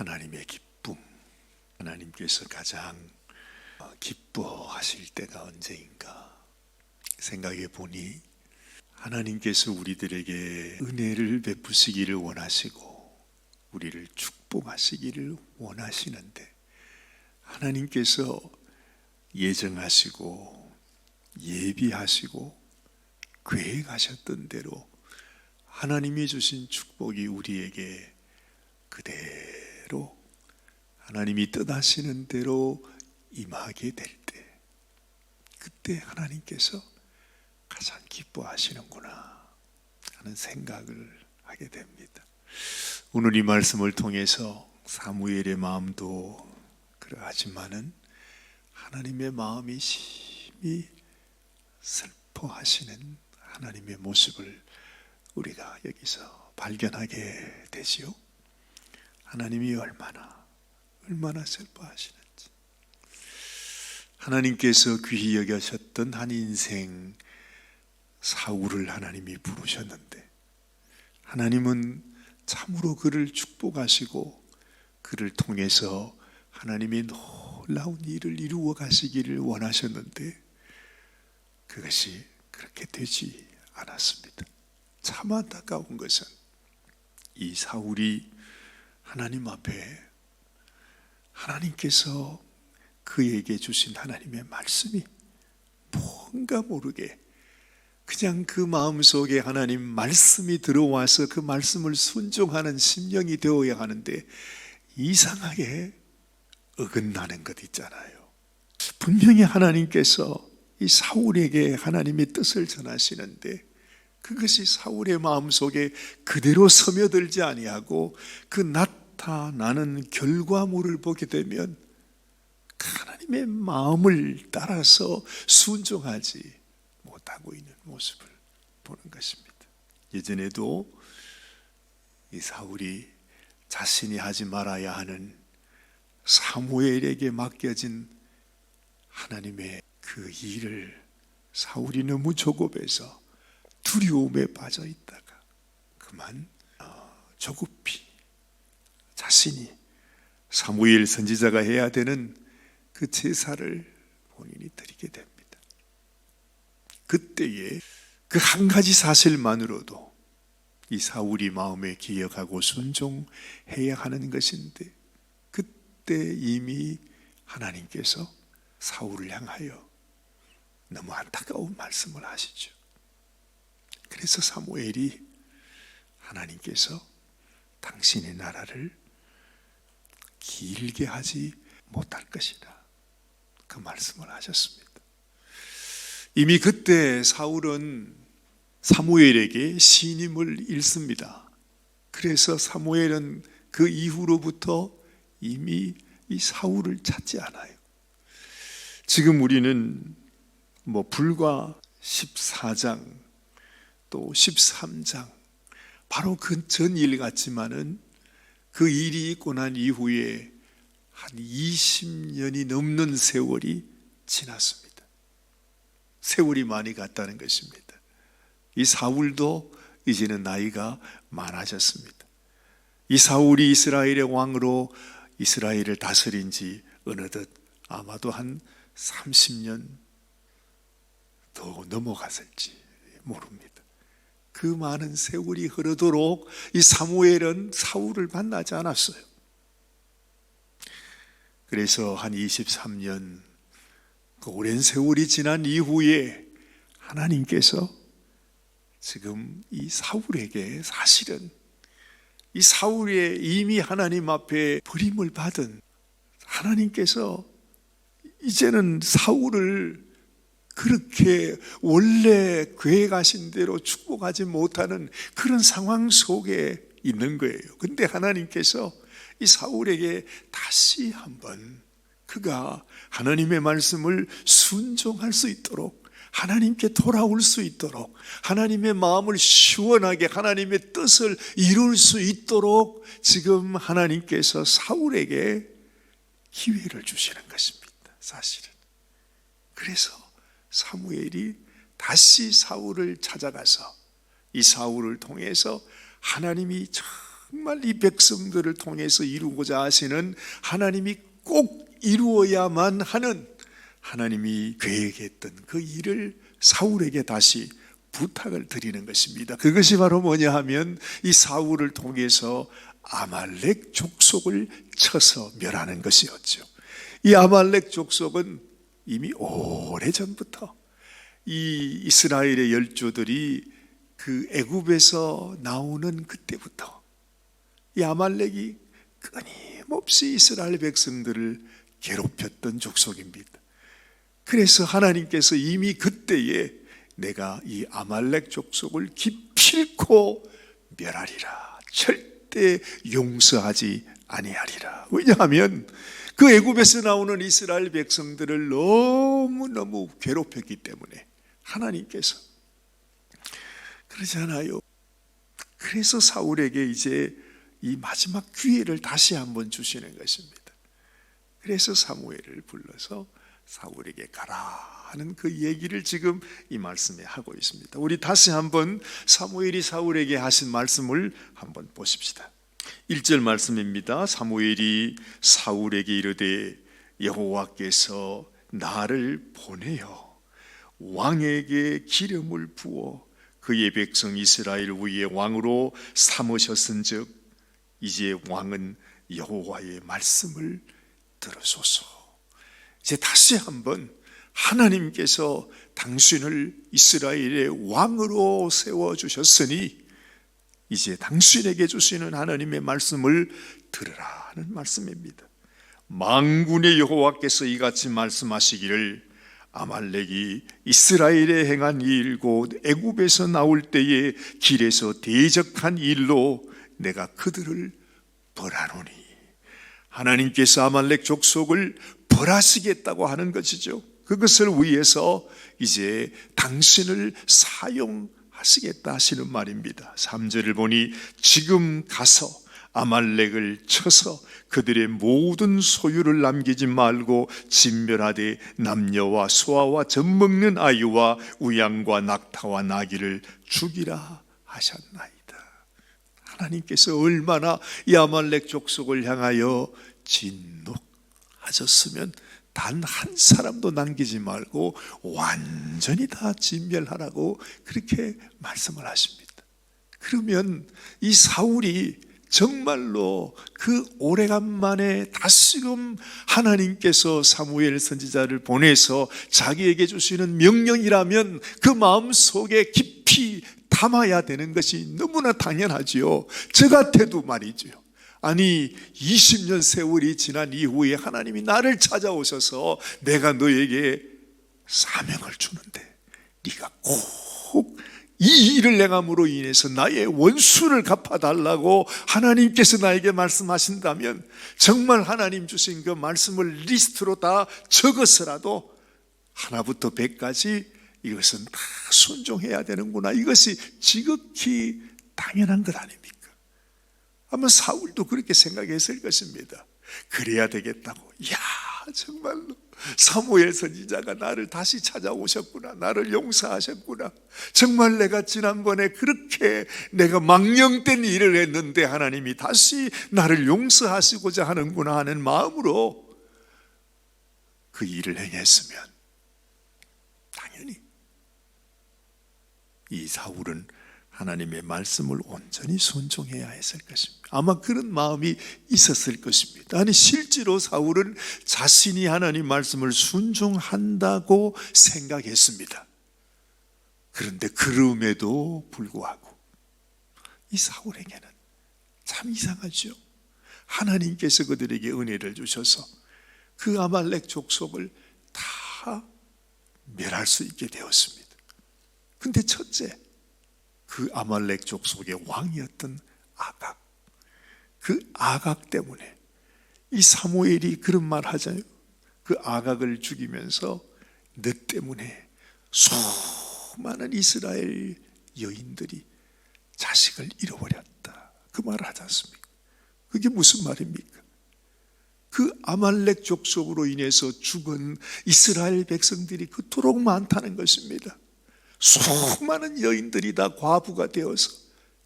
하나님의 기쁨, 하나님께서 가장 기뻐하실 때가 언제인가 생각해 보니, 하나님께서 우리들에게 은혜를 베푸시기를 원하시고 우리를 축복하시기를 원하시는데, 하나님께서 예정하시고 예비하시고 계획하셨던 대로 하나님이 주신 축복이 우리에게 그대로 하나님이 뜻하시는 대로 임하게 될 때, 그때 하나님께서 가장 기뻐하시는구나 하는 생각을 하게 됩니다. 오늘 이 말씀을 통해서 사무엘의 마음도 그러하지만은 하나님의 마음이 심히 슬퍼하시는 하나님의 모습을 우리가 여기서 발견하게 되지요. 하나님이 얼마나 슬퍼하시는지, 하나님께서 귀히 여기셨던 한 인생 사울을 하나님이 부르셨는데, 하나님은 참으로 그를 축복하시고 그를 통해서 하나님이 놀라운 일을 이루어 가시기를 원하셨는데, 그것이 그렇게 되지 않았습니다. 참 안타까운 것은 이 사울이 하나님 앞에 하나님께서 그에게 주신 하나님의 말씀이 뭔가 모르게 그냥 그 마음속에 하나님 말씀이 들어와서 그 말씀을 순종하는 심령이 되어야 하는데, 이상하게 어긋나는 것 있잖아요. 분명히 하나님께서 이 사울에게 하나님의 뜻을 전하시는데, 그것이 사울의 마음속에 그대로 스며들지 아니하고 그 나타나는 결과물을 보게 되면 하나님의 마음을 따라서 순종하지 못하고 있는 모습을 보는 것입니다. 예전에도 이 사울이 자신이 하지 말아야 하는 사무엘에게 맡겨진 하나님의 그 일을 사울이 너무 조급해서 두려움에 빠져 있다가 그만 조급히 자신이 사무엘 선지자가 해야 되는 그 제사를 본인이 드리게 됩니다. 그때에 그 한 가지 사실만으로도 이 사울이 마음에 기억하고 순종해야 하는 것인데, 그때 이미 하나님께서 사울을 향하여 너무 안타까운 말씀을 하시죠. 그래서 사무엘이 하나님께서 당신의 나라를 길게 하지 못할 것이다, 그 말씀을 하셨습니다. 이미 그때 사울은 사무엘에게 신임을 잃습니다. 그래서 사무엘은 그 이후로부터 이미 이 사울을 찾지 않아요. 지금 우리는 불과 14장 또 13장 바로 그 전 일 같지만은 그 일이 있고 난 이후에 한 20년이 넘는 세월이 지났습니다. 세월이 많이 갔다는 것입니다. 이 사울도 이제는 나이가 많아졌습니다. 이 사울이 이스라엘의 왕으로 이스라엘을 다스린 지 어느덧 아마도 한 30년 더 넘어갔을지 모릅니다. 그 많은 세월이 흐르도록 이 사무엘은 사울을 만나지 않았어요. 그래서 한 23년 그 오랜 세월이 지난 이후에 하나님께서 지금 이 사울에게, 사실은 이 사울의 이미 하나님 앞에 버림을 받은 하나님께서 이제는 사울을 그렇게 원래 계획하신 대로 축복하지 못하는 그런 상황 속에 있는 거예요. 근데 하나님께서 이 사울에게 다시 한번 그가 하나님의 말씀을 순종할 수 있도록, 하나님께 돌아올 수 있도록, 하나님의 마음을 시원하게 하나님의 뜻을 이룰 수 있도록 지금 하나님께서 사울에게 기회를 주시는 것입니다. 사실은 그래서 사무엘이 다시 사울을 찾아가서 이 사울을 통해서 하나님이 정말 이 백성들을 통해서 이루고자 하시는 하나님이 꼭 이루어야만 하는 하나님이 계획했던 그 일을 사울에게 다시 부탁을 드리는 것입니다. 그것이 바로 뭐냐 하면 이 사울을 통해서 아말렉 족속을 쳐서 멸하는 것이었죠. 이 아말렉 족속은 이미 오래전부터 이 이스라엘의 열조들이 그 애굽에서 나오는 그때부터 이 아말렉이 끊임없이 이스라엘 백성들을 괴롭혔던 족속입니다. 그래서 하나님께서 이미 그때에 내가 이 아말렉 족속을 기필코 멸하리라, 절대 용서하지 아니하리라. 왜냐하면 그 애굽에서 나오는 이스라엘 백성들을 너무너무 괴롭혔기 때문에 하나님께서 그러잖아요. 그래서 사울에게 이제 이 마지막 기회를 다시 한번 주시는 것입니다. 그래서 사무엘을 불러서 사울에게 가라 하는 그 얘기를 지금 이 말씀에 하고 있습니다. 우리 다시 한번 사무엘이 사울에게 하신 말씀을 한번 보십시다. 1절 말씀입니다. 사무엘이 사울에게 이르되 여호와께서 나를 보내어 왕에게 기름을 부어 그의 백성 이스라엘 위에 왕으로 삼으셨은즉 이제 왕은 여호와의 말씀을 들으소서. 이제 다시 한번 하나님께서 당신을 이스라엘의 왕으로 세워주셨으니 이제 당신에게 주시는 하나님의 말씀을 들으라 하는 말씀입니다. 만군의 여호와께서 이같이 말씀하시기를 아말렉이 이스라엘에 행한 일 곧 애굽에서 나올 때에 길에서 대적한 일로 내가 그들을 벌하노니. 하나님께서 아말렉 족속을 벌하시겠다고 하는 것이죠. 그것을 위해서 이제 당신을 사용하시겠다 하시는 말입니다. 3절을 보니 지금 가서 아말렉을 쳐서 그들의 모든 소유를 남기지 말고 진멸하되 남녀와 소아와 젖먹는 아이와 우양과 낙타와 나귀를 죽이라 하셨나이다. 하나님께서 얼마나 이 아말렉 족속을 향하여 진노하셨으면 단 한 사람도 남기지 말고 완전히 다 진멸하라고 그렇게 말씀을 하십니다. 그러면 이 사울이 정말로 그 오래간만에 다시금 하나님께서 사무엘 선지자를 보내서 자기에게 주시는 명령이라면 그 마음속에 깊이 담아야 되는 것이 너무나 당연하지요. 저 같아도 말이죠. 아니 20년 세월이 지난 이후에 하나님이 나를 찾아오셔서 내가 너에게 사명을 주는데 네가 꼭 이 일을 행함으로 인해서 나의 원수를 갚아달라고 하나님께서 나에게 말씀하신다면 정말 하나님 주신 그 말씀을 리스트로 다 적어서라도 하나부터 100까지 이것은 다 순종해야 되는구나. 이것이 지극히 당연한 것 아닙니까? 아마 사울도 그렇게 생각했을 것입니다. 그래야 되겠다고. 이야, 정말로 사무엘 선지자가 나를 다시 찾아오셨구나. 나를 용서하셨구나. 정말 내가 지난번에 그렇게 내가 망령된 일을 했는데 하나님이 다시 나를 용서하시고자 하는구나 하는 마음으로 그 일을 행했으면 당연히 이 사울은 하나님의 말씀을 온전히 순종해야 했을 것입니다. 아마 그런 마음이 있었을 것입니다. 아니 실제로 사울은 자신이 하나님 말씀을 순종한다고 생각했습니다. 그런데 그럼에도 불구하고 이 사울에게는 참 이상하죠. 하나님께서 그들에게 은혜를 주셔서 그 아말렉 족속을 다 멸할 수 있게 되었습니다. 근데 첫째, 그 아말렉 족속의 왕이었던 아각, 그 아각 때문에 이 사무엘이 그런 말 하잖아요. 그 아각을 죽이면서 너 때문에 수많은 이스라엘 여인들이 자식을 잃어버렸다. 그 말을 하지 않습니까? 그게 무슨 말입니까? 그 아말렉 족속으로 인해서 죽은 이스라엘 백성들이 그토록 많다는 것입니다. 수많은 여인들이 다 과부가 되어서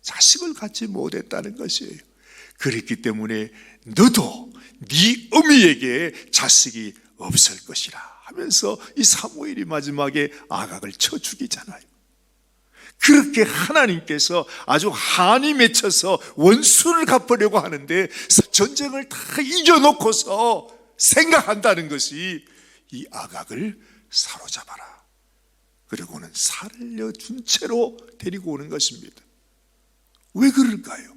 자식을 갖지 못했다는 것이에요. 그랬기 때문에 너도 네 어미에게 자식이 없을 것이라 하면서 이 사무엘이 마지막에 아각을 쳐 죽이잖아요. 그렇게 하나님께서 아주 한이 맺혀서 원수를 갚으려고 하는데 전쟁을 다 이겨놓고서 생각한다는 것이 이 아각을 사로잡아라, 그리고는 살려준 채로 데리고 오는 것입니다. 왜 그럴까요?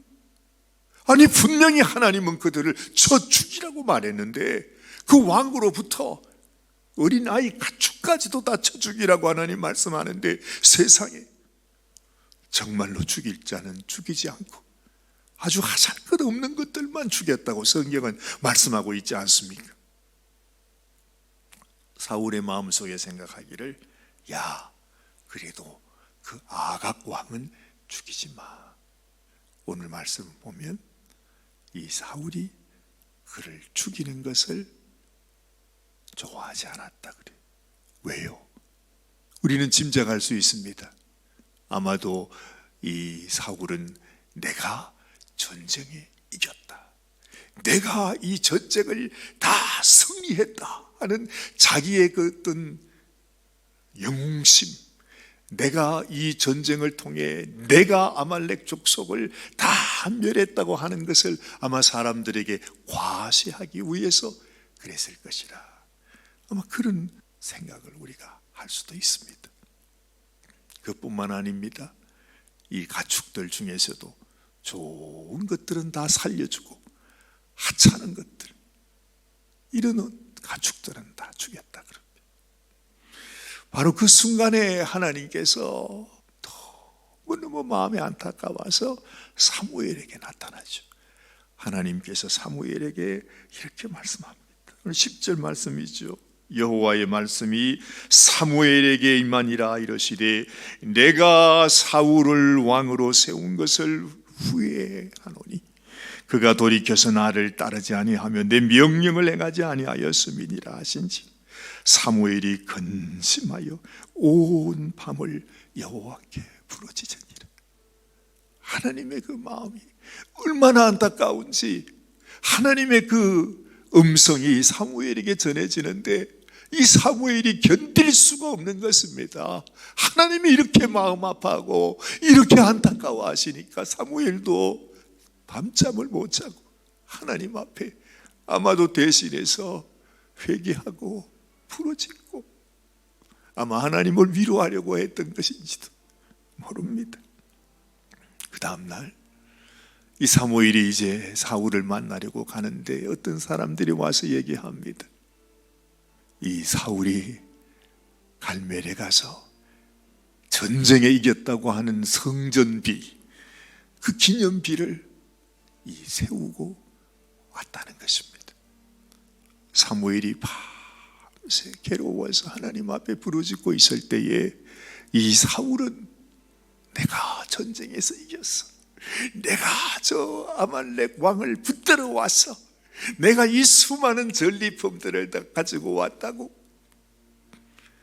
아니 분명히 하나님은 그들을 쳐 죽이라고 말했는데 그 왕으로부터 어린아이 가축까지도 다 쳐 죽이라고 하나님 말씀하는데 세상에 정말로 죽일 자는 죽이지 않고 아주 하잘것없는 것들만 죽였다고 성경은 말씀하고 있지 않습니까? 사울의 마음속에 생각하기를, 야, 그래도 그 아각 왕은 죽이지 마. 오늘 말씀 보면 이 사울이 그를 죽이는 것을 좋아하지 않았다 그래요. 왜요? 우리는 짐작할 수 있습니다. 아마도 이 사울은 내가 전쟁에 이겼다, 내가 이 전쟁을 다 승리했다 하는 자기의 그 어떤 영웅심, 내가 이 전쟁을 통해 내가 아말렉 족속을 다 멸했다고 하는 것을 아마 사람들에게 과시하기 위해서 그랬을 것이라, 아마 그런 생각을 우리가 할 수도 있습니다. 그뿐만 아닙니다. 이 가축들 중에서도 좋은 것들은 다 살려주고 하찮은 것들, 이런 가축들은 다 죽였다 그럽니다. 바로 그 순간에 하나님께서 너무 마음이 안타까워서 사무엘에게 나타나죠. 하나님께서 사무엘에게 이렇게 말씀합니다. 오늘 10절 말씀이죠. 여호와의 말씀이 사무엘에게 임하니라 이르시되 내가 사울을 왕으로 세운 것을 후회하노니 그가 돌이켜서 나를 따르지 아니하며 내 명령을 행하지 아니하였음이니라 하신지 사무엘이 근심하여 온 밤을 여호와께 부르짖으니라. 하나님의 그 마음이 얼마나 안타까운지 하나님의 그 음성이 사무엘에게 전해지는데 이 사무엘이 견딜 수가 없는 것입니다. 하나님이 이렇게 마음 아파하고 이렇게 안타까워 하시니까 사무엘도 밤잠을 못 자고 하나님 앞에 아마도 대신해서 회개하고 부르짖고 아마 하나님을 위로하려고 했던 것인지도 모릅니다. 그 다음날 이 사무엘이 이제 사울을 만나려고 가는데 어떤 사람들이 와서 얘기합니다. 이 사울이 갈멜에 가서 전쟁에 이겼다고 하는 성전비, 그 기념비를 세우고 왔다는 것입니다. 사무엘이 밤새 괴로워서 하나님 앞에 부르짖고 있을 때에 이 사울은 내가 전쟁에서 이겼어, 내가 저 아말렉 왕을 붙들어 왔어, 내가 이 수많은 전리품들을 다 가지고 왔다고,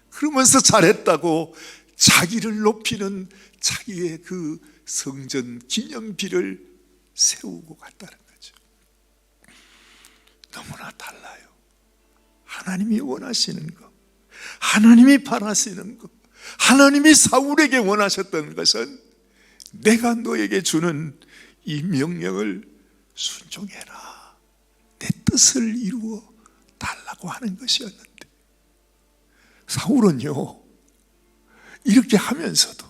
그러면서 잘했다고 자기를 높이는 자기의 그 성전 기념비를 세우고 갔다는 거죠. 너무나 달라요. 하나님이 원하시는 것, 하나님이 바라시는 것, 하나님이 사울에게 원하셨던 것은 내가 너에게 주는 이 명령을 순종해라, 내 뜻을 이루어 달라고 하는 것이었는데 사울은요 이렇게 하면서도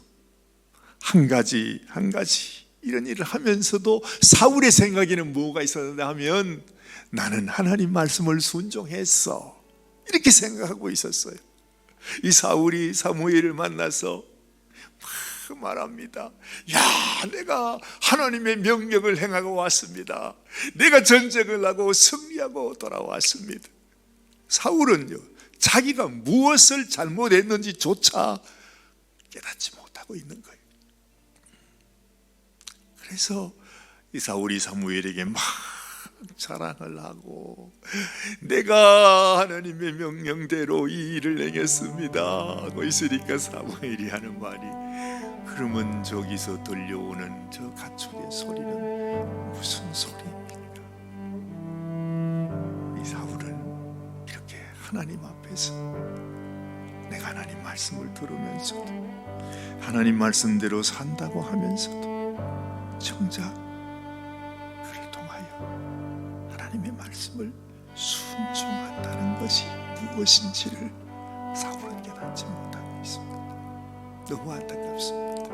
한 가지 이런 일을 하면서도 사울의 생각에는 뭐가 있었는가 하면 나는 하나님 말씀을 순종했어, 이렇게 생각하고 있었어요. 이 사울이 사무엘을 만나서 말합니다. 야, 내가 하나님의 명령을 행하고 왔습니다. 내가 전쟁을 하고 승리하고 돌아왔습니다. 사울은요 자기가 무엇을 잘못했는지조차 깨닫지 못하고 있는 거예요. 그래서 이 사울이 사무엘에게 막 자랑을 하고 내가 하나님의 명령대로 이 일을 행했습니다 하고 있으니까 사무엘이 하는 말이 그러면 저기서 들려오는 저 가축의 소리는 무슨 소리입니까? 이 사울은 이렇게 하나님 앞에서 내가 하나님 말씀을 들으면서도 하나님 말씀대로 산다고 하면서도 정작 그를 통하여 하나님의 말씀을 순종한다는 것이 무엇인지를 사울은 깨닫지 못하고 있습니다. 너무 안타깝습니다.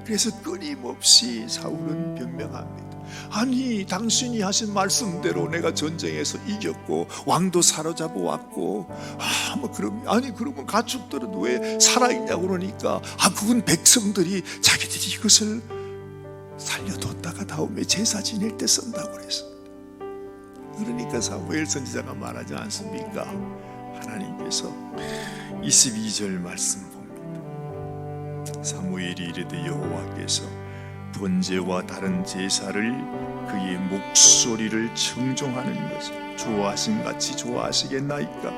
그래서 끊임없이 사울은 변명합니다. 아니, 당신이 하신 말씀대로 내가 전쟁에서 이겼고 왕도 사로잡아 왔고, 그러면 가축들은 왜 살아있냐고 그러니까, 그건 백성들이 자기들이 이것을 살려뒀다가 다음에 제사 지낼 때 쓴다고 그랬어. 그러니까 사무엘 선지자가 말하지 않습니까? 하나님께서 22절 말씀 봅니다. 사무엘이 이르되 여호와께서 번제와 다른 제사를 그의 목소리를 청종하는 것을 좋아하신 같이 좋아하시겠나이까?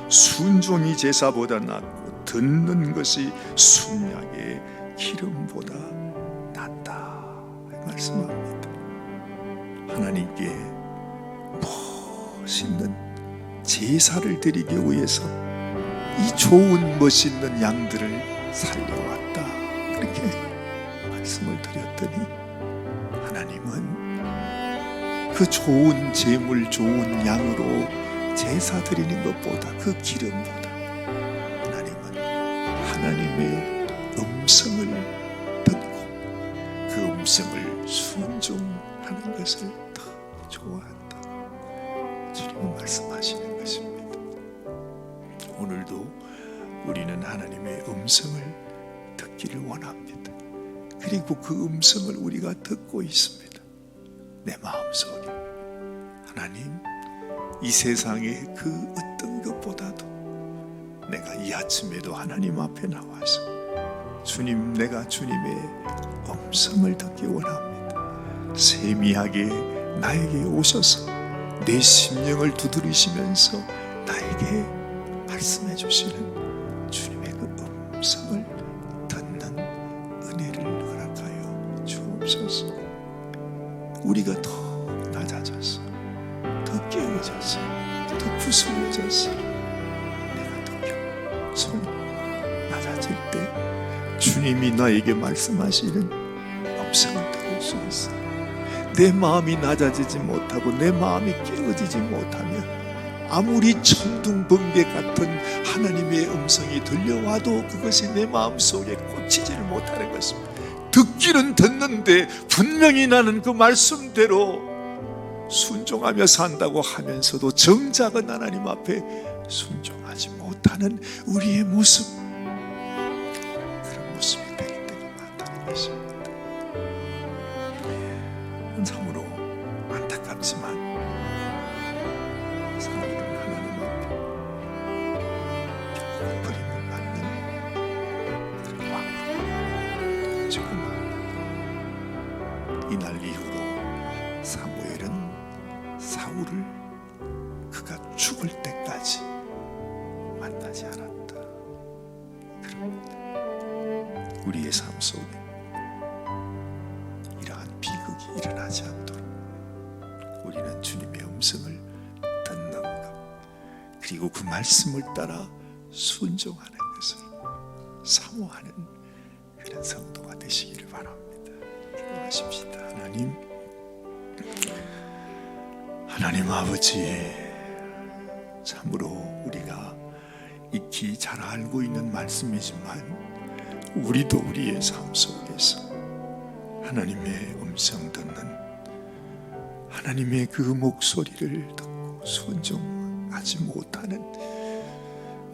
순종이 제사보다 낫고 듣는 것이 순약의 기름보다 낫다 말씀합니다. 하나님께 멋있는 제사를 드리기 위해서 이 좋은 멋있는 양들을 살려왔다, 그렇게 말씀을 드렸더니 하나님은 그 좋은 제물, 좋은 양으로 제사 드리는 것보다, 그 기름보다 하나님은 하나님의 음성을 듣고 그 음성을 순종하는 것을 더 좋아한다, 주님은 말씀하시는 것입니다. 오늘도 우리는 하나님의 음성을 듣기를 원합니다. 그리고 그 음성을 우리가 듣고 있습니다. 내 마음속에 하나님, 이 세상의 그 어떤 것보다도 내가 이 아침에도 하나님 앞에 나와서 주님, 내가 주님의 음성을 듣기 원합니다. 세미하게 나에게 오셔서 내 심령을 두드리시면서 나에게 말씀해 주시는 주님의 그 음성을 듣는 은혜를 허락하여 주옵소서. 우리가 더 낮아져서, 더 깨어져서, 더 부수어져서 내가 더 손 낮아질 때 주님이 나에게 말씀하시는 음성을 들을 수 있어요. 내 마음이 낮아지지 못하고 내 마음이 깨어지지 못하면 아무리 천둥번개 같은 하나님의 음성이 들려와도 그것이 내 마음속에 꽂히지를 못하는 것입니다. 듣기는 듣는데 분명히 나는 그 말씀대로 순종하며 산다고 하면서도 정작은 하나님 앞에 순종하지 못하는 우리의 모습, 그런 모습이 될 때가 많다는 것입니다. 참으로 안타깝지만 사울은 하나님 앞에 결국은 버림을 받는 그런 왕으로 죽음합니다. 이날 이후로 사무엘은 사울을 그가 죽을 때까지 만나지 않았다. 그럽니다. 우리의 삶 속에 이러한 비극이 일어나지 않도록 우리는 주님의 음성을 듣는 것, 그리고 그 말씀을 따라 순종하는 것을 사모하는 그런 성도가 되시기를 바랍니다. 기도하십시다. 하나님 아버지, 참으로 우리가 익히 잘 알고 있는 말씀이지만 우리도 우리의 삶 속에서 하나님의 음성 듣는, 하나님의 그 목소리를 듣고 순종하지 못하는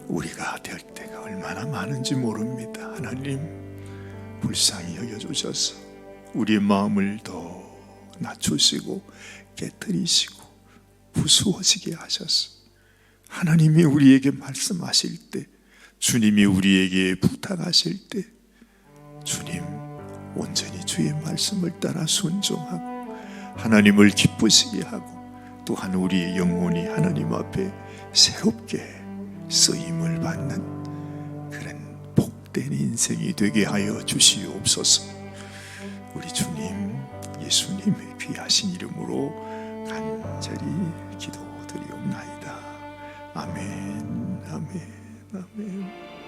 우리가 될 때가 얼마나 많은지 모릅니다. 하나님, 불쌍히 여겨주셔서 우리의 마음을 더 낮추시고 깨뜨리시고 부수어지게 하셔서 하나님이 우리에게 말씀하실 때, 주님이 우리에게 부탁하실 때 주님 온전히 주의 말씀을 따라 순종하고 하나님을 기쁘시게 하고, 또한 우리의 영혼이 하나님 앞에 새롭게 쓰임을 받는 그런 복된 인생이 되게 하여 주시옵소서. 우리 주님 예수님의 귀하신 이름으로 간절히 기도드리옵나이다. 아멘, 아멘, 아멘.